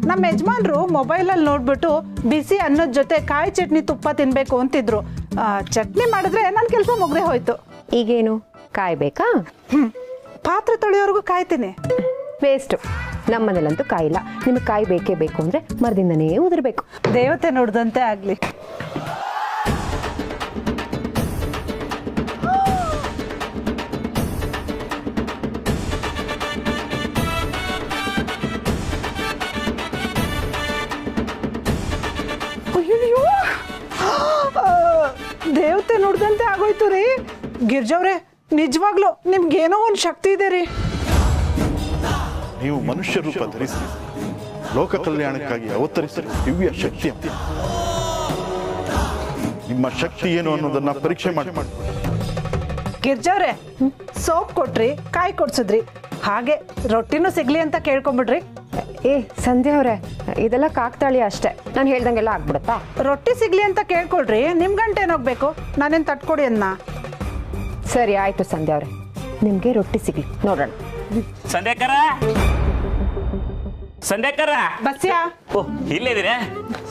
ನಮ್ಮ ಯಜಮಾನ್ರು ಮೊಬೈಲಲ್ಲಿ ನೋಡ್ಬಿಟ್ಟು ಬಿಸಿ ಅನ್ನದ ಜೊತೆ ಕಾಯಿ ಚಟ್ನಿ ತುಪ್ಪ ತಿನ್ಬೇಕು ಅಂತಿದ್ರು. ಚಟ್ನಿ ಮಾಡಿದ್ರೆ ನನ್ನ ಕೆಲಸ ಮುಗ್ದೇ ಹೋಯ್ತು. ಈಗೇನು ಕಾಯ್ಬೇಕಾ? ಪಾತ್ರೆ ತೊಳೆಯೋರ್ಗು ಕಾಯ್ತೀನಿ. ವೇಸ್ಟು. ನಮ್ಮನೇಲಂತೂ ಕಾಯಿಲ್ಲ. ನಿಮಗೆ ಕಾಯಿ ಬೇಕೇ ಬೇಕು ಅಂದರೆ ಮರದಿಂದನೇ ಉದುರಬೇಕು. ದೇವತೆ ನೋಡ್ದಂತೆ ಆಗಲಿ. ಅಯ್ಯೋ, ದೇವತೆ ನೋಡ್ದಂತೆ ಆಗೋಯ್ತು ರೀ. ಗಿರ್ಜವ್ರೆ, ನಿಜವಾಗ್ಲು ನಿಮ್ಗೇನೋ ಒಂದು ಶಕ್ತಿ ಇದೆ ರೀ. ನೀವು ಮನುಷ್ಯ ರೂಪ ಧರಿಸಿ ಲೋಕ ಕಲ್ಯಾಣಕ್ಕಾಗಿ ಅವತರಿಸಿದ ದಿವ್ಯ ಶಕ್ತಿ. ನಿಮ್ಮ ಶಕ್ತಿ ಏನು ಅನ್ನೋದನ್ನ ಪರೀಕ್ಷೆ ಮಾಡಿ. ಗಿರ್ಜವ್ರೆ, ಸೋಪ್ ಕೊಟ್ರಿ, ಕಾಯಿ ಕೊಡ್ಸಿದ್ರಿ, ಹಾಗೆ ರೊಟ್ಟಿನೂ ಸಿಗ್ಲಿ ಅಂತ ಕೇಳ್ಕೊಂಬಿಡ್ರಿ. ಏ ಸಂಧ್ಯಾ ಅವರೇ, ಇದೆಲ್ಲ ಕಾಕ್ತಾಳಿ ಅಷ್ಟೇ. ನಾನು ಹೇಳ್ದಂಗೆಲ್ಲ ಆಗ್ಬಿಡುತ್ತಾ? ರೊಟ್ಟಿ ಸಿಗ್ಲಿ ಅಂತ ಕೇಳ್ಕೊಳ್ರಿ. ನಿಮ್ ಗಂಟೆ ಏನಾಗ್ಬೇಕು? ನಾನೇನು ತಟ್ಕೊಡಿ ಅನ್ನ. ಸರಿ ಆಯ್ತು ಸಂಧ್ಯಾ ಅವರೇ, ನಿಮಗೆ ರೊಟ್ಟಿ ಸಿಗ್ಲಿ ನೋಡೋಣ. ಸಂಧ್ಯಾಕರ, ಸಂಧ್ಯಾಕರ. ಬಸ್ಯಾ, ಓಹ್ ಇಲ್ಲಿದ್ದೀರಾ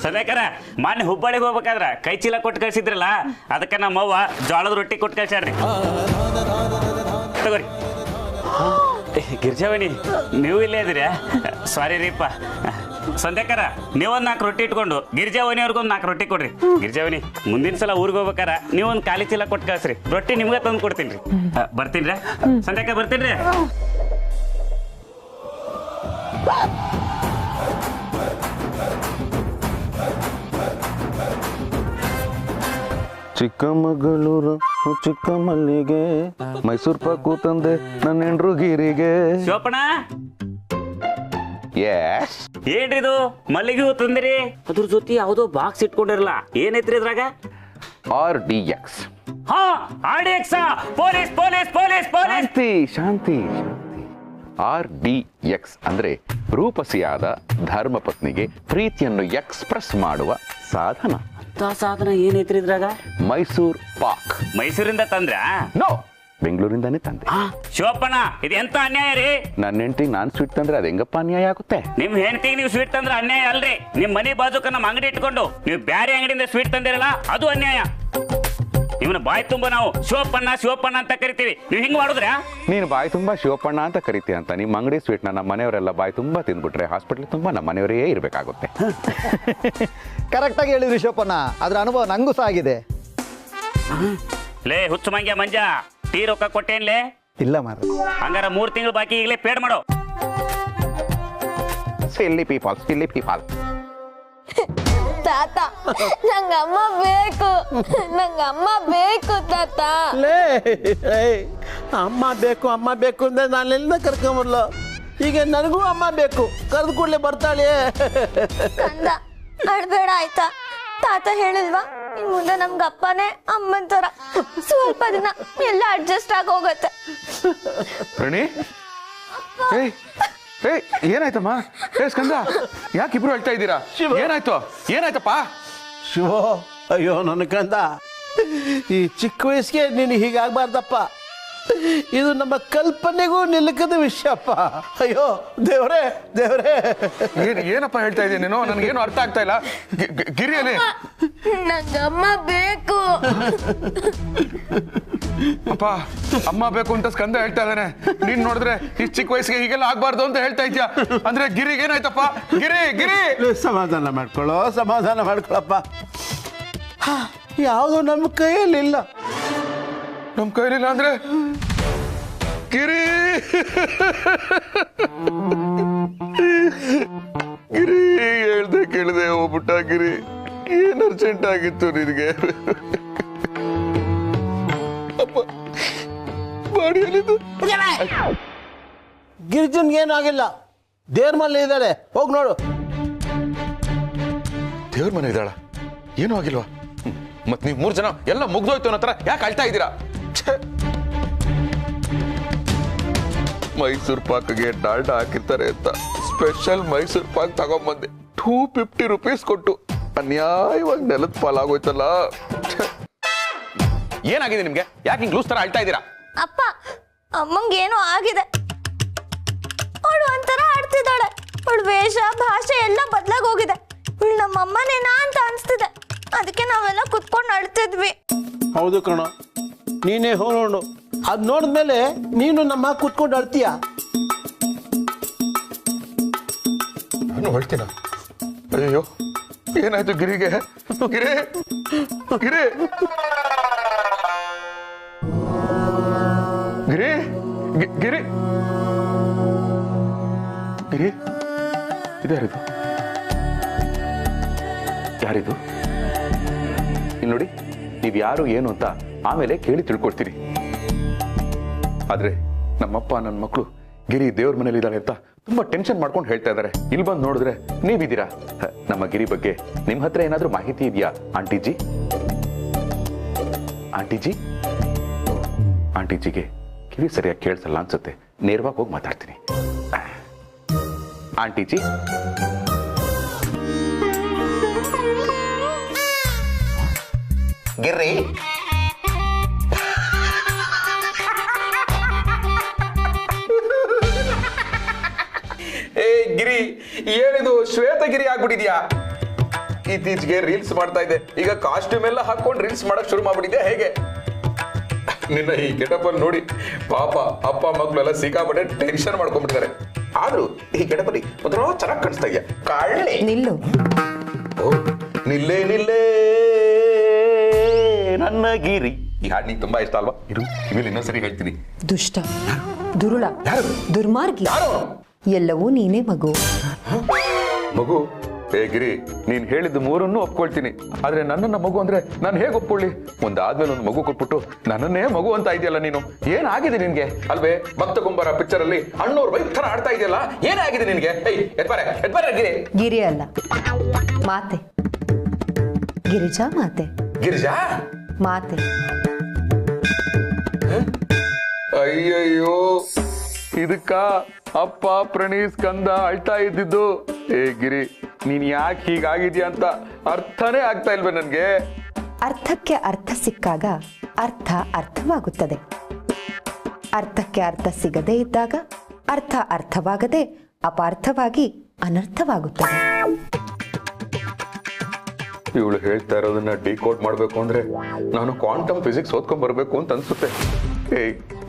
ಸಂಧ್ಯಾಕರ? ಮೊನ್ನೆ ಹುಬ್ಬಳ್ಳಿಗೆ ಹೋಗ್ಬೇಕಾದ್ರ ಕೈ ಚೀಲ ಕೊಟ್ಟು ಕಳ್ಸಿದ್ರಲ್ಲ, ಅದಕ್ಕೆ ನಮ್ಮವ್ವ ಜೋಳದ ರೊಟ್ಟಿ ಕೊಟ್ಟು ಕಳ್ಸ್ಯಾಡ್ರಿ. ತಗೋರಿ. ಗಿರ್ಜಾವಣಿ, ನೀವು ಇಲ್ಲೇ ಇದ್ದೀರಾ? ಸಾರಿ ರೀಪ್ಪ. ಸಂಧ್ಯಾಕರ, ನೀವೊಂದು 4 ರೊಟ್ಟಿ ಇಟ್ಕೊಂಡು ಗಿರ್ಜಾವಣಿಯವ್ರಿಗೊಂದು 4 ರೊಟ್ಟಿ ಕೊಡ್ರಿ. ಗಿರ್ಜಾವಣಿ, ಮುಂದಿನ ಸಲ ಊರಿಗೆ ಹೋಗ್ಬೇಕಾರ ನೀವೊಂದು ಖಾಲಿ ಚೀಲ ಕೊಟ್ಟು ಕಳ್ಸ್ರಿ. ರೊಟ್ಟಿ ನಿಮ್ಗೆ ತಂದು ಕೊಡ್ತೀನಿ ರೀ. ಬರ್ತೀನಿ ರೀ ಸಂಧ್ಯಾಕರ, ಬರ್ತೀನಿ ರೀ. ಚಿಕ್ಕಮಗಳೂರು ಚಿಕ್ಕ ಮಲ್ಲಿಗೆ, ಮೈಸೂರು ಪಾಕು ತಂದೆ ನನ್ನ ಹೆಂಡ್ರು ಗಿರಿಗೆ. ಶಿವಪ್ಪಣ, ಎಸ್ ಏನ್ರಿದು ಮಲ್ಲಿಗೆ ಹೂ ತಂದಿರಿ? ಅದ್ರ ಜೊತೆ ಯಾವುದೋ ಬಾಕ್ಸ್ ಇಟ್ಕೊಂಡಿರಲ್ಲ, ಏನೈತ್ರಿ ಇದ್ರಾಗ? RDX. ಹಾ, RDX. Police police police police. ಶಾಂತಿ ಶಾಂತಿ. RDX ಅಂದ್ರೆ ರೂಪಸಿಯಾದ ಧರ್ಮಪತ್ನಿಗೆ ಪ್ರೀತಿಯನ್ನು ಎಕ್ಸ್ಪ್ರೆಸ್ ಮಾಡುವ ಸಾಧನ. ಸಾಧನ ಏನೈತ್ರಿ ಇದ್ರಾಗ? ಮೈಸೂರ್ ಪಾಕ್. ಮೈಸೂರಿಂದ ತಂದ್ರ? ನೋ, ಬೆಂಗಳೂರಿಂದಾನೇ ತಂದೆ. ಶಿವಪ್ಪಣ್ಣ, ಇದು ಎಂತ ಅನ್ಯಾಯ ರೀ? ನನ್ನ ಹೆಂಡತಿಗೆ ನಾನು ಸ್ವೀಟ್ ತಂದ್ರೆ ಅದು ಹೆಂಗಪ್ಪ ಅನ್ಯಾಯ ಆಗುತ್ತೆ? ನಿಮ್ ಹೆಂಡತಿಗೆ ನೀವು ಸ್ವೀಟ್ ತಂದ್ರೆ ಅನ್ಯಾಯ ಅಲ್ರಿ. ನಿಮ್ ಮನೆ ಬಾಜುಕ ನಮ್ಮ ಅಂಗಡಿ ಇಟ್ಕೊಂಡು ನೀವು ಬ್ಯಾರೆ ಅಂಗಡಿಯಿಂದ ಸ್ವೀಟ್ ತಂದಿರಲ್ಲ, ಅದು ಅನ್ಯಾಯ. ನಿಮ್ಮನ್ನ ಬಾಯಿ ತುಂಬಾ ನಾವು ಶಿವಪ್ಪಣ್ಣ ಶಿವಪ್ಪಣ್ಣ ಅಂತ ಕರಿತೀವಿ, ನೀವು ಹಿಂಗ್ ಮಾಡಿದ್ರ? ನೀನು ಬಾಯಿ ತುಂಬಾ ಶಿವಪ್ಪಣ್ಣ ಅಂತ ಕರಿತೀಯ ಅಂತ ನಿಮ್ಮ ಅಂಗಡಿ ಸ್ವೀಟ್ನ ನಮ್ಮ ಮನೆಯವರೆಲ್ಲ ಬಾಯಿ ತುಂಬಾ ತಿಂದ್ಬಿಟ್ರೆ ಹಾಸ್ಪಿಟ್ಲ್ ತುಂಬಾ ನಮ್ಮ ಮನೆಯವರೇ ಇರಬೇಕಾಗುತ್ತೆ. ಕರೆಕ್ಟಾಗಿ ಹೇಳಿದ್ರಿ ಶಿವಪ್ಪಣ್ಣ, ಅದ್ರ ಅನುಭವ ನಂಗೂ ಸಹ ಆಗಿದೆ. ಲೇ ಹುಚ್ಚು ಮಂಗ್ಯ ಮಂಜ, ಟೀ ರೊಕ್ಕ ಕೊಟ್ಟೇನ್ಲೇ? ಇಲ್ಲ ಮಾರ. ಹಂಗಾರ 3 ತಿಂಗಳು ಬಾಕಿ ಈಗಲೇ ಪೇಡ್ ಮಾಡೋ. ಸಿಲ್ಲಿ ಪೀಪಾಲ್. ತಾತ, ನಂಗಮ್ಮ ಬೇಕು, ನಂಗಮ್ಮ ಬೇಕು ತಾತ. ಲೇ ಅಮ್ಮ ಬೇಕು ಅಂದ್ರೆ ನಾನೆಲ್ಲ ಕರ್ಕೊಂಬರ್ಲು. ಈಗ ನನಗೂ ಅಮ್ಮ ಬೇಕು, ಕರೆದು ಕೂಡಲೇ ಬರ್ತಾಳೆ. ಕಂದ, ಅಳ್ಬೇಡ ಆಯ್ತಾ? ತಾತ ಹೇಳಿಲ್ವಾ, ಇನ್ ಮುಂದೆ ನಮ್ಗೆ ಅಪ್ಪನೇ ಅಮ್ಮನ ತರ. ಸ್ವಲ್ಪ ದಿನ ಎಲ್ಲ ಅಡ್ಜಸ್ಟ್ ಆಗಿ ಹೋಗತ್ತೆ. ಪ್ರಣಿ, ಏನಾಯ್ತಮ್ಮ? ಸ್ಕಂದ, ಯಾಕಿಬ್ರು ಹೇಳ್ತಾ ಇದ್ದೀರಾ? ಏನಾಯ್ತಪ್ಪ? ಶಿವ, ಅಯ್ಯೋ ನನ್ನ ಕಂದ, ಈ ಚಿಕ್ಕ ವಯಸ್ಸಿಗೆ ನೀನು ಹೀಗಾಗಬಾರ್ದಪ್ಪ. ಇದು ನಮ್ಮ ಕಲ್ಪನೆಗೂ ನಿಲುಕದ ವಿಷಯಪ್ಪ. ಅಯ್ಯೋ ದೇವ್ರೇ. ಏನಪ್ಪ ಹೇಳ್ತಾ ಇದ್ದೀನಿ ನೀನು? ನನ್ಗೇನು ಅರ್ಥ ಆಗ್ತಾ ಇಲ್ಲ. ಗಿರಿಯಲ್ಲಿ ನಂಗಮ್ಮ ಬೇಕು. ಅಪ್ಪ, ಅಮ್ಮ ಬೇಕು ಅಂತ ಸ್ಕಂದ ಹೇಳ್ತಾ ಇದ್ದಾನೆ. ನೀನ್ ನೋಡಿದ್ರೆ ಈ ಚಿಕ್ಕ ವಯಸ್ಸಿಗೆ ಹೀಗೆಲ್ಲ ಆಗ್ಬಾರ್ದು ಅಂತ ಹೇಳ್ತಾ ಇದ್ಯಾ. ಅಂದ್ರೆ ಗಿರಿಗೆ ಏನಾಯ್ತಪ್ಪ? ಗಿರಿ ಸಮಾಧಾನ ಮಾಡ್ಕೊಳ್ಳಪ್ಪ. ಯಾವುದು ನಮ್ಮ ಕೈಯಲ್ಲಿಲ್ಲ. ನಮ್ ಕೈಲಿಲ್ಲ ಅಂದ್ರೆ ಗಿರಿ ಹೇಳ್ದೆ ಕೇಳಿದೆ ಹೋಗ್ಬಿಟ್ಟ. ಗಿರಿ, ಏನ್ ಅರ್ಜೆಂಟ್ ಆಗಿತ್ತು ನಿನಗೆ? ಗಿರಿಜನ್ಗೆ ಏನೂ ಆಗಿಲ್ಲ, ದೇವ್ರ ಮನೆ ಇದ್ದಾಳೆ, ಹೋಗಿ ನೋಡು. ದೇವ್ರ ಮನೆ ಇದ್ದಾಳ? ಏನೂ ಆಗಿಲ್ವಾ? ಮತ್ ನೀವ್ 3 ಜನ ಎಲ್ಲ ಮುಗ್ದೋಯ್ತು ಅನ್ನೋ ತರ ಯಾಕೆ ಅಳ್ತಾ ಇದ್ದೀರಾ? ಮೈಸೂರ್ ಪಾಕ್ಗೆ ಡಾಲ್ಡಾ ಹಾಕಿರ್ತಾರೆ ಅಂತ ಸ್ಪೆಷಲ್ ಮೈಸೂರ್ ಪಾಕ್ ತಗೊಂಬಂದೆ. 250 ರೂಪೀಸ್ ಕೊಟ್ಟು ಅನ್ಯಾಯವಾಗಿ ನೆಲದ ಪಾಲಾಗೋಯ್ತಲ್ಲ. ಏನಾಗಿದೆ ನಿಮ್ಗೆ? ಯಾಕೆ ಹಿಂಗ್ ಲೂಸ್ ತರ ಅಳ್ತಾ ಇದ್ದೀರಾ? ಅಪ್ಪ, ಅಮ್ಮಂಗೇನೋ ಆಗಿದೆ. ಅವಳು ಒಂಥರ ಆಡ್ತಿದ್ದಾಳೆ. ಅವಳು ವೇಷ ಭಾಷೆ ಎಲ್ಲ ಬದ್ಲಾಗ್ ಹೋಗಿದೆ. ಇವಳು ನಮ್ಮ ಅಮ್ಮನೇನಾ ಅಂತ ಅನ್ಸ್ತಿದೆ. ಅದಕ್ಕೆ ನಾವೆಲ್ಲ ಕುತ್ಕೊಂಡು ಅಳ್ತಿದ್ವಿ. ಹೌದು ಕಣೋ, ನೀನೇ ನೋಡು. ಅದ್ ನೋಡಿದ್ಮೇಲೆ ನೀನು ನಮ್ಮ ಕೂತ್ಕೊಂಡು ಅಳ್ತೀಯ. ನಾನು ಹೊಳ್ತೀನ? ಅಯ್ಯೋ, ಏನಾಯ್ತು ಗಿರಿಗೆ? ಗಿರಿ ಗಿರಿ ಗಿರಿ ಗಿರಿ ಗಿರಿ ಇದ್ಯಾರಿದು? ಯಾರಿದು? ಇಲ್ಲಿ ನೋಡಿ, ನೀವ್ ಯಾರು ಏನು ಅಂತ ಆಮೇಲೆ ಕೇಳಿ ತಿಳ್ಕೊಡ್ತೀರಿ. ಆದ್ರೆ ನಮ್ಮಪ್ಪ ನನ್ನ ಮಕ್ಕಳು ಗಿರಿ ದೇವ್ರ ಮನೇಲಿ ಇದ್ದಾಳೆ ಅಂತ ತುಂಬಾ ಟೆನ್ಷನ್ ಮಾಡ್ಕೊಂಡು ಹೇಳ್ತಾ ಇದ್ದಾರೆ. ಇಲ್ಲಿ ಬಂದು ನೋಡಿದ್ರೆ ನೀವಿದ್ದೀರಾ. ನಮ್ಮ ಗಿರಿ ಬಗ್ಗೆ ನಿಮ್ ಹತ್ರ ಏನಾದ್ರೂ ಮಾಹಿತಿ ಇದೆಯಾ ಆಂಟಿಜಿ? ಆಂಟಿಜಿ ಆಂಟಿಜಿಗೆ ಕಿವಿ ಸರಿಯಾಗಿ ಕೇಳಿಸಲ್ಲ ಅನ್ಸುತ್ತೆ. ನೇರವಾಗಿ ಹೋಗಿ ಮಾತಾಡ್ತೀನಿ. ಆಂಟಿಜಿ, ಗಿರ್ರಿ, ಏ ಗಿರಿ, ಏನಿದು ಶ್ವೇತಗಿರಿ ಆಗ್ಬಿಟ್ಟಿದ್ಯಾ? ಇತ್ತೀಚೆಗೆ ರೀಲ್ಸ್ ಮಾಡ್ತಾ ಇದ್ದೆ. ಈಗ ಕಾಸ್ಟ್ಯೂಮ್ ಎಲ್ಲ ಹಾಕೊಂಡು ರೀಲ್ಸ್ ಮಾಡಕ್ ಶುರು ಮಾಡ್ಬಿಟ್ಟಿದ್ಯಾ ಹೇಗೆ? ನಿನ್ನ ಈ ಗೆಟಪ್ ಅಲ್ಲಿ ನೋಡಿ ಪಾಪ ಅಪ್ಪ ಮಕ್ಕಳೆಲ್ಲ ಸಿಕ್ಕಾಪಟ್ಟೆ ಟೆನ್ಷನ್ ಮಾಡ್ಕೊಂಡ್ಬಿಟ್ಟಿದ್ದಾರೆ. ಆದ್ರೂ ಈ ಗೆಟಪ್ ಅಲ್ಲಿ ಒಂಥರ ಚೆನ್ನಾಗಿ ಕಾಣಿಸ್ತಾ ಇದೆಯಾ? ಕಾಳೆ ನಿಲ್ಲು. ಓ, ನಿಲ್ಲೇ ನಿಲ್ಲೇ ನನ್ನ ಗಿರಿ. ಈ ಹಾಡು ನಿಂಗೆ ತುಂಬಾ ಇಷ್ಟ ಅಲ್ವಾ? ಇರು, ಕಿವಿಲಿ ಇನ್ನೊಂದ್ಸರಿ ಹೇಳ್ತೀನಿ. ದುಷ್ಟ, ದುರುಳ, ದುರ್ಮಾರ್ಗಿ, ಎಲ್ಲವೂ ನೀನೇ ಮಗು. ಮಗು? ಏ ಗಿರಿ, ನೀನ್ ಹೇಳಿದ್ದು ಮೂರನ್ನು ಒಪ್ಕೊಳ್ತೀನಿ. ಆದ್ರೆ ನನ್ನನ್ನ ಮಗು ಅಂದ್ರೆ ನಾನು ಹೇಗೆ ಒಪ್ಕೊಳ್ಳಿ? ಒಂದಾದ್ಮೇಲೆ ಒಂದು ಮಗು ಕೊಟ್ಬಿಟ್ಟು ನನ್ನನ್ನೇ ಮಗು ಅಂತ ಇದೆಯಲ್ಲ ನೀನು. ಏನಾಗಿದೆ ನಿನ್ಗೆ? ಅಲ್ವೇ, ಭಕ್ತ ಕುಂಬಾರ ಪಿಕ್ಚರ್ ಅಲ್ಲಿ ಅಣ್ಣವ್ರ ಬೈಕ್ ತರ ಆಡ್ತಾ ಇದೆಯಲ್ಲ, ಏನಾಗಿದೆ ನಿನ್ಗೆ? ಎದ್ಬಾರೆ ಗಿರಿ. ಗಿರಿ ಅಲ್ಲ, ಮಾತೆ. ಗಿರಿಜಾ ಮಾತೆ. ಗಿರಿಜಾ ಮಾತೆ. ಅಯ್ಯಯ್ಯೋ, ಇದಕ್ಕ ಅಪ್ಪ ಪ್ರಣೀಸ್ ಕಂದ ಅಳ್ತಾ ಇದ್ದಿದ್ದು. ಏ ಗಿರಿ, ನೀನ್ ಯಾಕೆ ಹೀಗಾಗಿದ್ಯಾ ಅಂತ ಅರ್ಥನೇ ಆಗ್ತಾ ಇಲ್ವೇ ನನ್ಗೆ? ಅರ್ಥಕ್ಕೆ ಅರ್ಥ ಸಿಕ್ಕಾಗ ಅರ್ಥ ಅರ್ಥವಾಗುತ್ತದೆ. ಅರ್ಥಕ್ಕೆ ಅರ್ಥ ಸಿಗದೇ ಇದ್ದಾಗ ಅರ್ಥ ಅರ್ಥವಾಗದೆ ಅಪಾರ್ಥವಾಗಿ ಅನರ್ಥವಾಗುತ್ತದೆ. ಇವಳು ಹೇಳ್ತಾ ಇರೋದನ್ನ ಡಿಕೋಡ್ ಮಾಡ್ಬೇಕು ಅಂದ್ರೆ ನಾನು ಕ್ವಾಂಟಮ್ ಫಿಸಿಕ್ಸ್ ಓದ್ಕೊಂಡ್ ಬರ್ಬೇಕು ಅಂತ ಅನ್ಸುತ್ತೆ. ಏ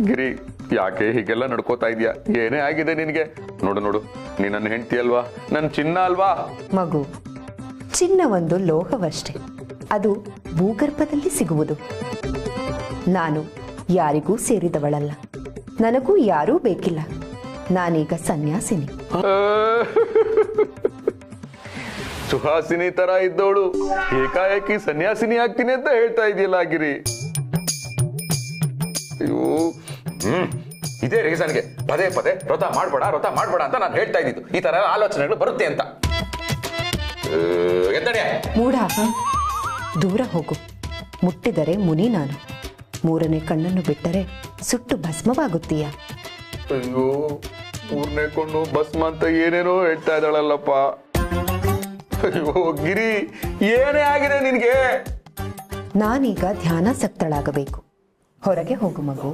ಗಿರಿ, ಯಾಕೆ ಹೀಗೆಲ್ಲ ನಡ್ಕೋತಾ ಇದೀಯಾ? ಏನೇ ಆಗಿದೆ ನಿನ್ಗೆ? ನೋಡು ನೋಡು, ನೀ ನನ್ನ ಹೆಂಡತಿ ಅಲ್ವಾ, ನನ್ನ ಚಿನ್ನ ಅಲ್ವಾ? ಮಗು, ಚಿನ್ನ ಒಂದು ಲೋಹವಷ್ಟೇ. ಅದು ಭೂಗರ್ಭದಲ್ಲಿ ಸಿಗುವುದು. ನಾನು ಯಾರಿಗೂ ಸೇರಿದವಳಲ್ಲ. ನನಗೂ ಯಾರೂ ಬೇಕಿಲ್ಲ. ನಾನೀಗ ಸನ್ಯಾಸಿನಿ. ಸುಹಾಸಿನಿ ತರ ಇದ್ದವಳು ಏಕಾಏಕಿ ಸನ್ಯಾಸಿನಿ ಆಗ್ತೀನಿ ಅಂತ ಹೇಳ್ತಾ ಇದೆಯಲ್ಲ ಗಿರಿ. ಅಯ್ಯೋ, ಇದೇ ರೀಸನ್ಗೆ ಪದೇ ಪದೇ ವ್ರತ ಮಾಡ್ಬೇಡ ಅಂತ ನಾನು ಹೇಳ್ತಾ ಇದ್ದಿದ್ದು. ಈ ತರ ಆಲೋಚನೆಗಳು ಬರುತ್ತೆ ಅಂತ. ಎದ್ದಡೆ ಮೂಢ, ದೂರ ಹೋಗು. ಮುಟ್ಟಿದರೆ ಮುನಿ ನಾನು. ಮೂರನೇ ಕಣ್ಣನ್ನು ಬಿಟ್ಟರೆ ಸುಟ್ಟು ಭಸ್ಮವಾಗುತ್ತೀಯ. ಅಯ್ಯೋ, ಮೂರನೇ ಕೊಂಡು ಭಸ್ಮ ಅಂತ ಏನೇನೋ ಹೇಳ್ತಾ ಇದ್ದಾಳಲ್ಲಪ್ಪ. ಅಯ್ಯೋ ಗಿರಿ, ಏನೇ ಆಗಿದೆ ನಿನ್ಗೆ? ನಾನೀಗ ಧ್ಯಾನಾಸಕ್ತಳಾಗಬೇಕು. ಹೊರಗೆ ಹೋಗು ಮಗು.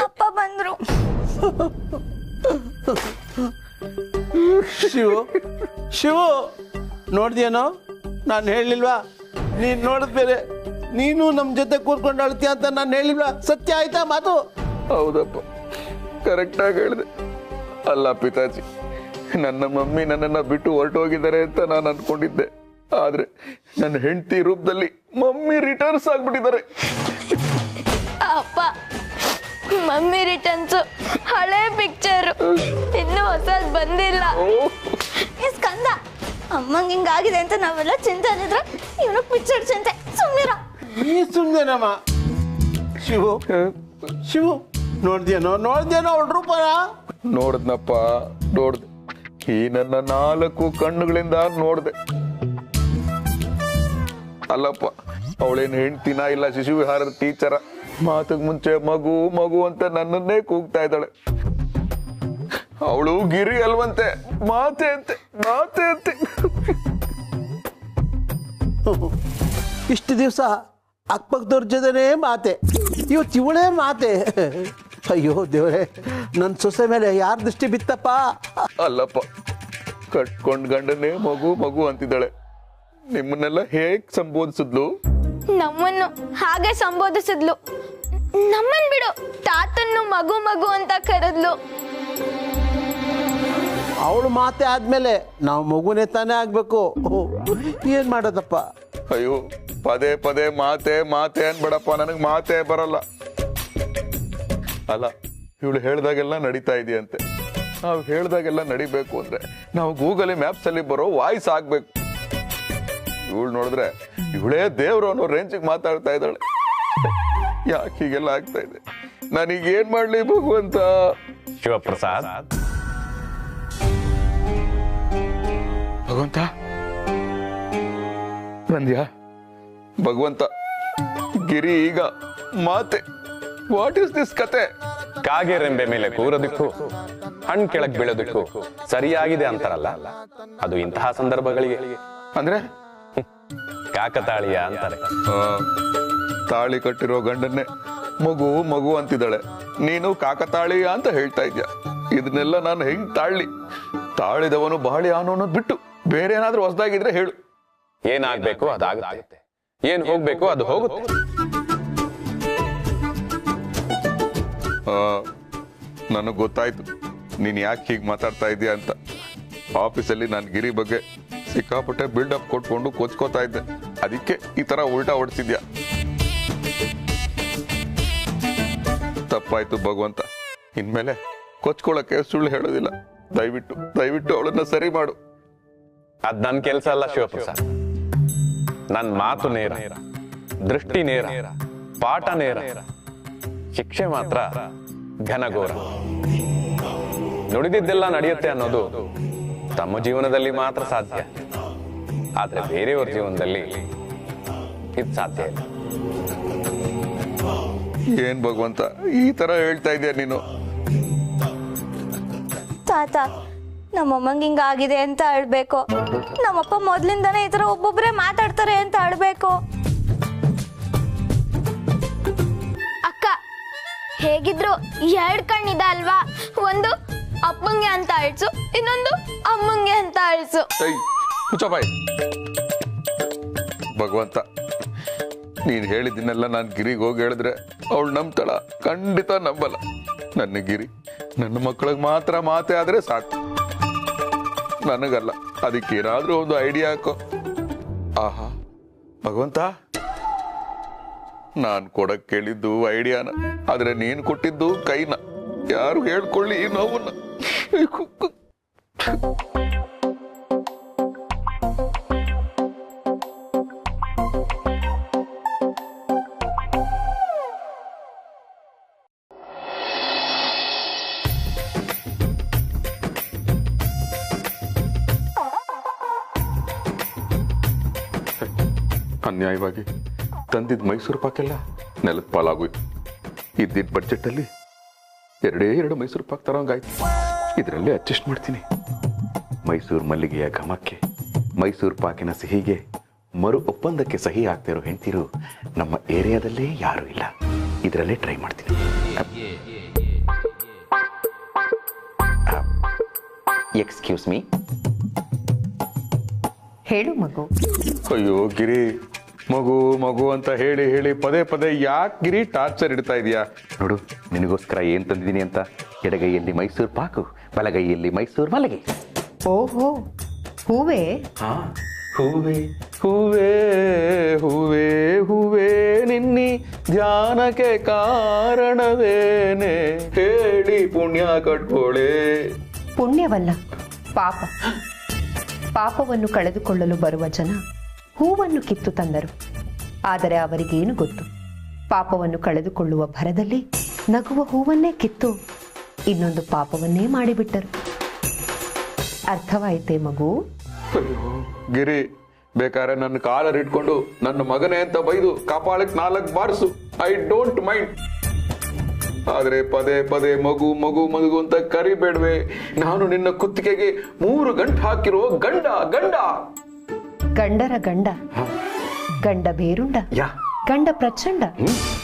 ಅಪ್ಪ ಬಂದ್ರು. ಶಿವು, ನೋಡ್ದೇನೋ? ನಾನು ಹೇಳಿಲ್ವಾ? ನೀನ್ ನೋಡಿದ್ಮೇಲೆ ನೀನು ನಮ್ ಜೊತೆ ಕೂತ್ಕೊಂಡು ಅಳ್ತೀಯ ಅಂತ ನಾನು ಹೇಳಿಲ್ವಾ? ಸತ್ಯ ಆಯ್ತಾ ಮಾತು? ಹೌದಪ್ಪ, ಕರೆಕ್ಟಾಗಿ ಹೇಳಿದೆ. ಅಲ್ಲ ಪಿತಾಜಿ, ನನ್ನ ಮಮ್ಮಿ ನನ್ನನ್ನ ಬಿಟ್ಟು ಹೊರಟೋಗಿದ್ದಾರೆ ಅಂತ ನಾನು ಅನ್ಕೊಂಡಿದ್ದೆ. ಆದ್ರೆ ನನ್ನ ಹೆಂಡತಿ ರೂಪದಲ್ಲಿ ಮಮ್ಮಿ ರಿಟರ್ನ್ಸ್ ಆಗ್ಬಿಟ್ಟಿದ್ದಾರೆ. ಅಪ್ಪ, ಮಮ್ಮಿ ರಿಟರ್ನ್ಸ್ ಹಳೆ ಪಿಕ್ಚರ್, ಇನ್ನು ಹೊಸದ್ ಬಂದಿಲ್ಲ. ಸ್ಕಂದ, ಅಮ್ಮಂಗ್ ಹಿಂಗಾಗಿದೆ ಅಂತ ನಾವೆಲ್ಲ ಚಿಂತೆ ಇದ್ರೆ ಇವನು ಪಿಕ್ಚರ್ ಚಿಂತೆ. ಸುಮ್ನಿರ. ನೀ ಸುಮ್ನೆನಮ್ಮ. ಶಿವು, ನೋಡ್ದೇನೋ ಅವಳ ರೂಪನ? ನೋಡ್ದನಪ್ಪ, ನೋಡ್ದೆ. ಈ ನನ್ನ 4 ಕಣ್ಣುಗಳಿಂದ ನೋಡ್ದೆ. ಅಲ್ಲಪ್ಪ, ಅವಳೇನು ಹೆಂಡ್ತಿನ ಇಲ್ಲ ಶಿಶು ವಿಹಾರದ ಟೀಚರ. ಮಾತಿಗೆ ಮುಂಚೆ ಮಗು ಮಗು ಅಂತ ನನ್ನನ್ನೇ ಕೂಗ್ತಾ ಇದ್ದಾಳೆ. ಅವಳು ಗಿರಿ ಅಲ್ವಂತೆ, ಮಾತೆ ಅಂತೆ. ಮಾತೆ ಅಂತೆ. ಇಷ್ಟು ದಿವಸ ಅಕ್ಕಪಕ್ಕದವ್ರ ಜೊತೆನೇ ಮಾತೆ, ಇವತ್ತು ಇವಳೇ ಮಾತೆ. ಅಯ್ಯೋ ದೇವರೇ, ನನ್ನ ಸೊಸೆ ಮೇಲೆ ಯಾರ ದೃಷ್ಟಿ ಬಿತ್ತಪ್ಪ? ಅಲ್ಲಪ್ಪ, ಕಟ್ಕೊಂಡ್ ಗಂಡನೇ ಮಗು ಮಗು ಅಂತಿದ್ದಾಳೆ. ನಿಮ್ಮನ್ನೆಲ್ಲ ಹೇಗ್ ಸಂಬೋಧಿಸಿದ್ಲು? ನಮ್ಮನ್ನು ಹಾಗೆ ಸಂಬೋಧಿಸಿದ್ಲು. ನಮ್ಮನ್ ಬಿಡು, ತಾತನ್ನು ಮಗು ಮಗು ಅಂತ ಕರೆದ್ಲು. ಅವಳು ಮಾತೆ ಆದ್ಮೇಲೆ ನಾವು ಮಗುನೇ ತಾನೇ ಆಗ್ಬೇಕು. ಏನ್ ಮಾಡೋದಪ್ಪ? ಅಯ್ಯೋ, ಪದೇ ಪದೇ ಮಾತೆ ಮಾತೆ ಅನ್ಬೇಡಪ್ಪ, ನನಗೆ ಮಾತೆ ಬರಲ್ಲ. ಅಲ್ಲ, ಇವಳು ಹೇಳ್ದಾಗೆಲ್ಲ ನಡೀತಾ ಇದೆಯಂತೆ. ನಾವು ಹೇಳ್ದಾಗೆಲ್ಲ ನಡಿಬೇಕು ಅಂದ್ರೆ ನಾವು ಗೂಗಲ್ ಮ್ಯಾಪ್ಸ್ ಅಲ್ಲಿ ಬರೋ ವಾಯ್ಸ್ ಆಗ್ಬೇಕು. ಇವಳು ನೋಡಿದ್ರೆ ಇವಳೇ ದೇವ್ರು ಅನ್ನೋ ರೇಂಜಿಗೆ ಮಾತಾಡ್ತಾ ಇದ್ದಾಳೆ. ಯಾಕೆ ಹೀಗೆಲ್ಲ ಆಗ್ತಾ ಇದೆ? ನಾನೀಗ ಏನ್ ಮಾಡ್ಲಿ ಭಗವಂತ? ಶಿವಪ್ರಸಾದ್, ಭಗವಂತ ಬಂದ್ಯಾ? ಭಗವಂತ, ಗಿರಿ ಈಗ ಮಾತೆ. ವಾಟ್ ಇಸ್ ದಿಸ್ ಕತೆ? ಕಾಗೆ ರೆಂಬೆ ಮೇಲೆ ಕೂರೋದಕ್ಕೂ ಹಣ್ಣು ಕೆಳಗ್ ಬೀಳೋದಕ್ಕೂ ಸರಿಯಾಗಿದೆ ಅಂತಾರಲ್ಲ, ಅದು ಇಂತಹ ಸಂದರ್ಭಗಳಿಗೆ ಅಂದ್ರೆ ಕಾಕತಾಳೀಯ ಅಂತಾರೆ. ತಾಳಿ ಕಟ್ಟಿರೋ ಗಂಡನ್ನೇ ಮಗು ಮಗು ಅಂತಿದ್ದಾಳೆ, ನೀನು ಕಾಕತಾಳೀಯ ಅಂತ ಹೇಳ್ತಾ ಇದ್ಯಾ. ಇದನ್ನೆಲ್ಲ ನಾನು ಹೆಂಗ್ ತಾಳ್ಲಿ? ತಾಳಿದವನು ಬಾಳಿ ಅನ್ನೋದು ಬಿಟ್ಟು ಬೇರೆ ಏನಾದ್ರೂ ಹೊಸದಾಗಿದ್ರೆ ಹೇಳು. ಏನಾಗ್ಬೇಕು ಅದಾಗುತ್ತೆ, ಏನ್ ಹೋಗ್ಬೇಕು ಅದು ಹೋಗುತ್ತೆ. ನನಗೆ ಗೊತ್ತಾಯ್ತು ನೀನ್ ಯಾಕೆ ಹೀಗೆ ಮಾತಾಡ್ತಾ ಇದೀಯ ಅಂತ. ಆಫೀಸಲ್ಲಿ ನಾನು ಗಿರಿ ಬಗ್ಗೆ ಸಿಕ್ಕಾಪಟ್ಟೆ ಬಿಲ್ಡಪ್ ಕೊಟ್ಕೊಂಡು ಕೊಚ್ಕೋತಾ ಇದ್ದೆ, ಅದಕ್ಕೆ ಈ ತರ ಉಲ್ಟಾ ಹೊಡ್ಸಿದ್ಯಾ. ತಪ್ಪಾಯ್ತು ಭಗವಂತ, ಇನ್ಮೇಲೆ ಕೊಚ್ಕೊಳಕ್ಕೆ ಸುಳ್ಳು ಹೇಳೋದಿಲ್ಲ. ದಯವಿಟ್ಟು ದಯವಿಟ್ಟು ಅವಳನ್ನ ಸರಿ ಮಾಡು. ಅದ್ ನನ್ ಕೆಲ್ಸ ಅಲ್ಲ ಶಿವಪ್ರಸಾದ್. ನನ್ ಮಾತು ನೇರ, ದೃಷ್ಟಿ ನೇರ, ಪಾಠ ನೇರ, ಶಿಕ್ಷೆ ಮಾತ್ರ ಘನಘೋರ. ನುಡಿದಿದ್ದೆಲ್ಲ ನಡೆಯುತ್ತೆ ಅನ್ನೋದು ತಮ್ಮ ಜೀವನದಲ್ಲಿ ಮಾತ್ರ ಸಾಧ್ಯ, ಆದ್ರೆ ಬೇರೆಯವ್ರ ಜೀವನದಲ್ಲಿ ಇದು ಸಾಧ್ಯ ಇಲ್ಲ. ಏನ್ ಭಗವಂತ ಈ ತರ ಹೇಳ್ತಾ ಇದೀಯ ನೀನು? ತಾತ, ನಮ್ಮಮ್ಮಂಗೆ ಹಿಂಗಾಗಿದೆ ಅಂತ ಅಳ್ಬೇಕು. ನಮ್ಮಪ್ಪ ಮೊದ್ಲಿಂದಾನೇ ಈ ತರ ಒಬ್ಬೊಬ್ರೆ ಮಾತಾಡ್ತಾರೆ ಅಂತ ಅಳ್ಬೇಕು. ಅಕ್ಕ, ಹೇಗಿದ್ರು 2 ಕಣ್ಣಿದೆ ಅಲ್ವಾ? ಒಂದು ಅಪ್ಪಂಗೆ ಅಂತ ಅಳ್ಸು, ಇನ್ನೊಂದು ಅಮ್ಮಂಗೆ ಅಂತ ಅಳ್ಸು. ಮುಚ್ಚಬಾಯ್. ಭಗವಂತ, ನೀನ್ ಹೇಳಿದ್ದನ್ನೆಲ್ಲ ನಾನು ಗಿರಿಗೆ ಹೋಗಿ ಹೇಳಿದ್ರೆ ಅವಳು ನಂಬ್ತಾಳ? ಖಂಡಿತ ನಂಬಲ್ಲ. ನನ್ನ ಗಿರಿ ನನ್ನ ಮಕ್ಕಳಿಗೆ ಮಾತ್ರ ಮಾತೆ ಆದ್ರೆ ಸಾಕು, ನನಗಲ್ಲ. ಅದಕ್ಕೆ ಏನಾದ್ರೂ ಒಂದು ಐಡಿಯಾ ಹಾಕೋ. ಆಹಾ ಭಗವಂತ, ನಾನ್ ಕೊಡಕ್ ಕೇಳಿದ್ದು ಐಡಿಯಾನ, ಆದ್ರೆ ನೀನ್ ಕೊಟ್ಟಿದ್ದು ಕೈನ. ಯಾರು ಹೇಳ್ಕೊಳ್ಳಿ ಈ ನೋವನ್ನ. ಅನ್ಯಾಯವಾಗಿ ತಂದಿದ್ದ ಮೈಸೂರು ಪಾಕೆಲ್ಲ ನೆಲದ ಪಾಲಾಗೋಯ್ತು. ಇದ್ದಿದ್ದ ಬಡ್ಜೆಟ್ ಅಲ್ಲಿ 2 ಮೈಸೂರು ಪಾಕ್ ತರೋಂಗಾಯ್ತು. ಇದರಲ್ಲೇ ಅಡ್ಜಸ್ಟ್ ಮಾಡ್ತೀನಿ. ಮೈಸೂರು ಮಲ್ಲಿಗೆಯ ಘಮಕ್ಕೆ, ಮೈಸೂರು ಪಾಕಿನ ಸಿಹಿಗೆ ಮರು ಒಪ್ಪಂದಕ್ಕೆ ಸಹಿ ಆಗ್ತಿರೋ ಹೆಂಡ್ತಿರು ನಮ್ಮ ಏರಿಯಾದಲ್ಲೇ ಯಾರೂ ಇಲ್ಲ. ಇದರಲ್ಲೇ ಟ್ರೈ ಮಾಡ್ತೀನಿ. Excuse me. ಹೇಳು ಮಗು. ಅಯ್ಯೋ ಗಿರಿ, ಮಗು ಮಗು ಅಂತ ಹೇಳಿ ಹೇಳಿ ಪದೇ ಪದೇ ಯಾಕೆ ಗಿರಿ ಟಾರ್ಚರ್ ಇಡ್ತಾ ಇದೀಯಾ? ನೋಡು, ನಿನಗೋಸ್ಕರ ಏನ್ ತಂದಿದ್ದೀನಿ ಅಂತ. ಎಡಗೈಯಲ್ಲಿ ಮೈಸೂರು ಪಾಕು, ಬಲಗೈಯಲ್ಲಿ ಮೈಸೂರು ಮಲ್ಲಿಗೆ. ಓಹೋ, ಹೂವೇ? ಹೂವೇ ಹೂವೇ ಹೂವೇ ಹೂವೇ ನಿನ್ನಿ ಧ್ಯಾನಕ್ಕೆ ಕಾರಣವೇನೆ, ಹೇಳಿ ಪುಣ್ಯ ಕಟ್ಕೊಳ್ಳೆ. ಪುಣ್ಯವಲ್ಲ, ಪಾಪ. ಪಾಪವನ್ನು ಕಳೆದುಕೊಳ್ಳಲು ಬರುವ ಜನ ಹೂವನ್ನು ಕಿತ್ತು ತಂದರು. ಆದರೆ ಅವರಿಗೇನು ಗೊತ್ತು, ಪಾಪವನ್ನು ಕಳೆದುಕೊಳ್ಳುವ ಭರದಲ್ಲಿ ನಗುವ ಹೂವನ್ನೇ ಕಿತ್ತು ಇನ್ನೊಂದು ಪಾಪವನ್ನೇ ಮಾಡಿಬಿಟ್ಟರು. ಅರ್ಥವಾಯಿತೇ ಮಗು? ಗಿರಿ, ಬೇಕಾದ್ರೆ ನನ್ನ ಕಾಲರ್ ಇಟ್ಕೊಂಡು ನನ್ನ ಮಗನೇ ಅಂತ ಬೈದು ಕಪಾಳಕ್ಕೆ 4 ಬಾರಿಸು. I don't mind. ಆದ್ರೆ ಪದೇ ಪದೇ ಮಗು ಮಗು ಮಗು ಅಂತ ಕರಿಬೇಡ್ವೆ. ನಾನು ನಿನ್ನ ಕುತ್ತಿಗೆಗೆ 3 ಗಂಟು ಹಾಕಿರೋ ಗಂಡ ಗಂಡ. ಗಂಡರ ಗಂಡ, ಗಂಡ ಬೇರುಂಡ, ಗಂಡ ಪ್ರಚಂಡ,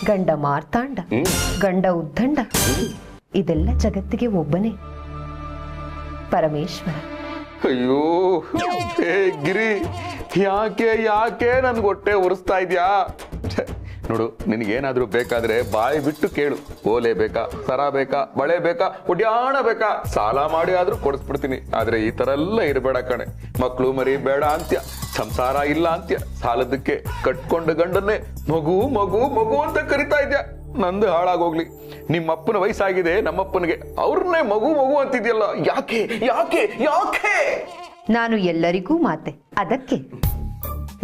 ಗಂಡ ಮಾರ್ತಾಂಡ, ಗಂಡ ಉದ್ದಂಡ. ಇದೆಲ್ಲ ಜಗತ್ತಿಗೆ ಒಬ್ಬನೇ, ಪರಮೇಶ್ವರ. ಅಯ್ಯೋ ಹೇ ಗಿರಿ, ಯಾಕೆ ಯಾಕೆ ನನ್ಗೆ ಹೊಟ್ಟೆ ಉರಿಸ್ತಾ ಇದ್ಯಾ? ನೋಡು, ನಿನಗೇನಾದ್ರೂ ಬೇಕಾದ್ರೆ ಬಾಯಿ ಬಿಟ್ಟು ಕೇಳು. ಓಲೆ ಬೇಕಾ, ಸರ ಬೇಕಾ, ಬಳೆ ಬೇಕಾ, ಒಡ್ಯಾಣ ಬೇಕಾ, ಸಾಲ ಮಾಡಿ ಆದ್ರೂ ಕೊಡಿಸ್ಬಿಡ್ತೀನಿ. ಆದ್ರೆ ಈ ತರ ಎಲ್ಲ ಇರಬೇಡ ಕಣೆ. ಮಕ್ಳು ಮರಿ ಬೇಡ ಅಂತ್ಯ, ಸಂಸಾರ ಇಲ್ಲ ಅಂತ್ಯ, ಸಾಲದಕ್ಕೆ ಕಟ್ಕೊಂಡ ಗಂಡನ್ನೇ ಮಗು ಮಗು ಮಗು ಅಂತ ಕರಿತಾ ಇದ್ಯಾ. ನಂದು ಹಾಳಾಗೋಗ್ಲಿ. ನಿಮ್ಮಪ್ಪನ ವಯಸ್ಸಾಗಿದೆ, ನಮ್ಮಪ್ಪನಿಗೆ, ಅವ್ರನ್ನೇ ಮಗು ಮಗು ಅಂತಿದ್ಯಲ್ಲ, ಯಾಕೆ ಯಾಕೆ ಯಾಕೆ? ನಾನು ಎಲ್ಲರಿಗೂ ಮಾತೆ, ಅದಕ್ಕೆ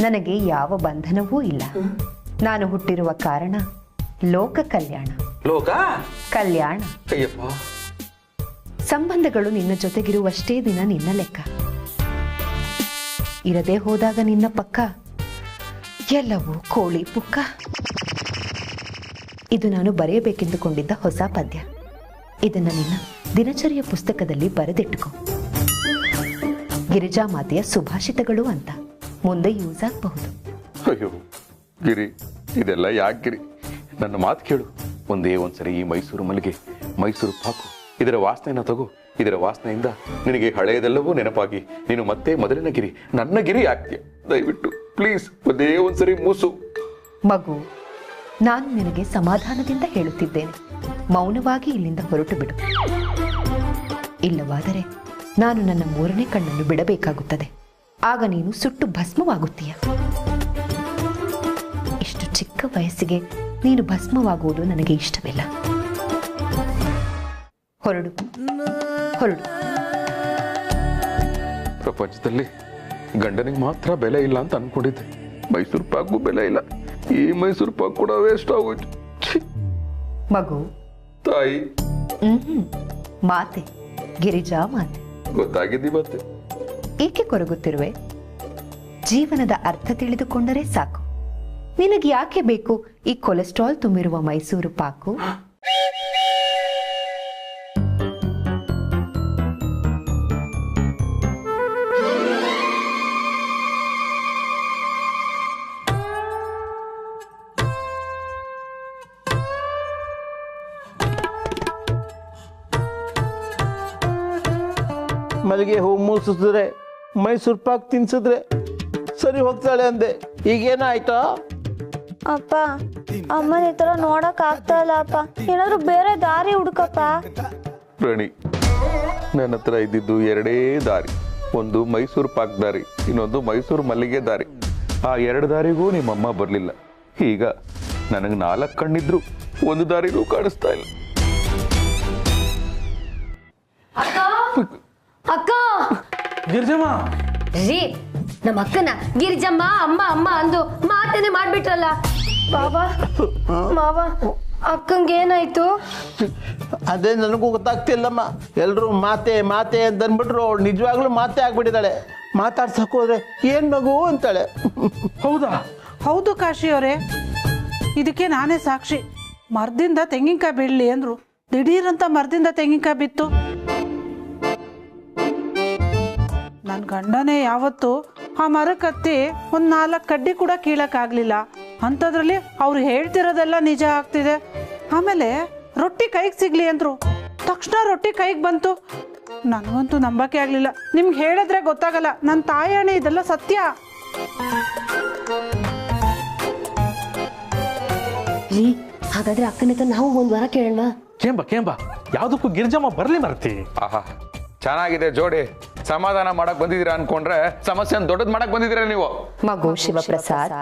ನನಗೆ ಯಾವ ಬಂಧನವೂ ಇಲ್ಲ. ನಾನು ಹುಟ್ಟಿರುವ ಕಾರಣ ಲೋಕ ಕಲ್ಯಾಣ. ಲೋಕ ಕಲ್ಯಾಣ. ಅಯ್ಯಪ್ಪ, ಸಂಬಂಧಗಳು ನಿನ್ನ ಜೊತೆಗಿರುವಷ್ಟೇ ದಿನ ನಿನ್ನ ಲೆಕ್ಕ. ಇರದೇ ಹೋದಾಗ ನಿನ್ನ ಪಕ್ಕ ಎಲ್ಲವೂ ಕೋಳಿ ಪುಕ್ಕ. ಇದು ನಾನು ಬರೆಯಬೇಕೆಂದುಕೊಂಡಿದ್ದ ಹೊಸ ಪದ್ಯ. ಇದನ್ನ ನಿನ್ನ ದಿನಚರಿಯ ಪುಸ್ತಕದಲ್ಲಿ ಬರೆದಿಟ್ಟುಕೋ. ಗಿರಿಜಾ ಮಾತೆಯ ಸುಭಾಷಿತಗಳು ಅಂತ ಮುಂದೆ ಯೂಸ್ ಆಗಬಹುದು. ಅಯ್ಯೋ ಗಿರಿ, ಇದೆಲ್ಲ ಯಾಕೆ ಗಿರಿ? ನನ್ನ ಮಾತು ಕೇಳು. ಒಂದೇ ಒಂದ್ಸರಿ ಈ ಮೈಸೂರು ಮಲ್ಲಿಗೆ, ಮೈಸೂರು ಪಾಕು, ಇದರ ವಾಸನೆಯನ್ನ ತಗೋ. ಇದರ ವಾಸನೆಯಿಂದ ನಿನಗೆ ಹಳೆಯದೆಲ್ಲವೂ ನೆನಪಾಗಿ ನೀನು ಮತ್ತೆ ಮೊದಲಿನ ಗಿರಿ, ನನ್ನ ಗಿರಿ ಆಗ್ತೀಯ. ದಯವಿಟ್ಟು ಪ್ಲೀಸ್ ಒಂದೇ ಒಂದ್ಸರಿ ಮೂಸು. ಮಗು, ನಾನು ನಿನಗೆ ಸಮಾಧಾನದಿಂದ ಹೇಳುತ್ತಿದ್ದೇನೆ. ಮೌನವಾಗಿ ಇಲ್ಲಿಂದ ಹೊರಟು ಬಿಡು. ಇಲ್ಲವಾದರೆ ನಾನು ನನ್ನ 3ನೇ ಕಣ್ಣನ್ನು ಬಿಡಬೇಕಾಗುತ್ತದೆ. ಆಗ ನೀನು ಸುಟ್ಟು ಭಸ್ಮವಾಗುತ್ತೀಯ. ಇಷ್ಟು ಚಿಕ್ಕ ವಯಸ್ಸಿಗೆ ನೀನು ಭಸ್ಮವಾಗುವುದು ನನಗೆ ಇಷ್ಟವಿಲ್ಲ. ಹೊರಡು, ಹೊರಡು. ಪ್ರಪಂಚದಲ್ಲಿ ಗಂಡನಿಗೆ ಮಾತ್ರ ಬೆಲೆ ಇಲ್ಲ ಅಂತ ಅನ್ಕೊಂಡಿದ್ದೆ. ಮೈಸೂರು ಪಾಕು ಬೆಲೆ ಇಲ್ಲ. ಈ ಮೈಸೂರು ಪಾಕ್ ಕೂಡ ವೇಸ್ಟ್ ಆಗೋಯ್ತು. ಮಗು, ತಾಯಿ, ಮಾತೆ, ಗಿರಿಜಾ ಮಾತೆ. ಗೊತ್ತಾಗಿದ್ದಿ ಮತ್ತೆ. ಏಕೆ ಕೊರಗುತ್ತಿರುವೆ? ಜೀವನದ ಅರ್ಥ ತಿಳಿದುಕೊಂಡರೆ ಸಾಕು. ನಿನಗೆ ಯಾಕೆ ಬೇಕು ಈ ಕೊಲೆಸ್ಟ್ರಾಲ್ ತುಂಬಿರುವ ಮೈಸೂರು ಪಾಕು? ಮಲ್ಲಿಗೆ ಹೂ ಮೂಸಿಸಿದ್ರೆ, ಮೈಸೂರು ಪಾಕ್ ತಿನ್ಸಿದ್ರೆ ಸರಿ ಹೋಗ್ತಾಳೆ ಅಂದೆ. ಈಗೇನಾಯ್ತಾ? ಅಪ್ಪ, ಅಮ್ಮನ ಈ ತರ ನೋಡಕ್ ಆಗ್ತಾ ಇಲ್ಲ ಅಪ್ಪ. ಏನಾದ್ರು ಬೇರೆ ದಾರಿ ಹುಡುಕಪ್ಪ. ರಾಣಿ, ನನ್ನ ಹತ್ರ ಇದ್ದಿದ್ದು 2 ದಾರಿ. ಒಂದು ಮೈಸೂರು ಪಾಕ್ ದಾರಿ, ಇನ್ನೊಂದು ಮೈಸೂರು ಮಲ್ಲಿಗೆ ದಾರಿ. ಆ 2 ದಾರಿಗೂ ನಿಮ್ಮಮ್ಮ ಬರ್ಲಿಲ್ಲ. ಈಗ ನನಗೆ 4 ಕಣ್ಣಿದ್ರು ಒಂದು ದಾರಿಗೂ ಕಾಣಿಸ್ತಾ ಇಲ್ಲ. ಅಕ್ಕ, ಗಿರ್ಜಮ್ಮ ರೀ, ನಮ್ಮ ಅಕ್ಕನ ಗಿರಿಜಮ್ಮ ಅಮ್ಮ ಅಮ್ಮ ಅಂದು ಮಾತೇನೆ ಮಾಡ್ಬಿಟ್ರಲ್ಲ. ಬಾಬಾ, ಮಾವ, ಅಕ್ಕಂಗೆ ಏನಾಯ್ತು? ಅದೇ ನನಗೂ ಗೊತ್ತಾಗ್ತಿಲ್ಲಮ್ಮ. ಎಲ್ರು ಮಾತೆ ಮಾತೆ ಅಂತ ಅಂದ್ಬಿಟ್ರು. ಅವಳು ನಿಜವಾಗ್ಲೂ ಮಾತೆ ಆಗ್ಬಿಟ್ಟಿದ್ದಾಳೆ. ಮಾತಾಡ್ಸಕ್ ಹೋದ್ರೆ ಏನ್ ಮಗು ಅಂತಾಳೆ. ಹೌದಾ? ಹೌದು ಕಾಶಿ ಅವರೇ, ಇದಕ್ಕೆ ನಾನೇ ಸಾಕ್ಷಿ. ಮರದಿಂದ ತೆಂಗಿನಕಾಯಿ ಬೀಳಲಿ ಅಂದ್ರು, ದಿಢೀರಂತ ಮರದಿಂದ ತೆಂಗಿನಕಾಯಿ ಬಿತ್ತು. ನನ್ನ ಗಂಡನೇ ಯಾವತ್ತು ಆ ಮರಕ್ಕೆ ಹತ್ತಿ ಒಂದು 4 ಕಡ್ಡಿ ಕೂಡ ಕೀಳಕ್ಕಾಗ್ಲಿಲ್ಲ. ಅಂಥದ್ರಲ್ಲಿ ಅವ್ರು ಹೇಳ್ತಿರೋದೆಲ್ಲ ನಿಜ ಆಗ್ತಿದೆ. ಆಮೇಲೆ ರೊಟ್ಟಿ ಕೈಗೆ ಸಿಗ್ಲಿ ಅಂದ್ರು, ತಕ್ಷಣ ರೊಟ್ಟಿ ಕೈಗೆ ಬಂತು. ನನಗಂತೂ ನಂಬಕ್ಕೆ ಆಗಲಿಲ್ಲ. ನಿಮ್ಗೆ ಹೇಳಿದ್ರೆ ಗೊತ್ತಾಗಲ್ಲ, ನನ್ನ ತಾಯಣೆ ಇದೆಲ್ಲ ಸತ್ಯ. ರೀ, ಹಾಗಾದ್ರೆ ಅಕ್ಕನ ಹತ್ರ ನಾವು 1 ವಾರ ಕೇಳೋಣ. ಕೇಂಬ ಯಾವ್ದಕ್ಕೂ ಗಿರ್ಜಮ್ಮ ಬರ್ಲಿ ಮರ್ತಿ. ಆಹಾ, ಚೆನ್ನಾಗಿದೆ ಜೋಡಿ. ಸಮಾಧಾನ ಮಾಡಕ್ ಬಂದಿದ್ದೀರಾ ಅನ್ಕೊಂಡ್ರೆ ಸಮಸ್ಯೆ ದೊಡ್ಡದ್ ಮಾಡಕ್ ಬಂದಿದ್ದೀರಾ ನೀವು. ಮಗು ಶಿವಪ್ರಸಾದ್,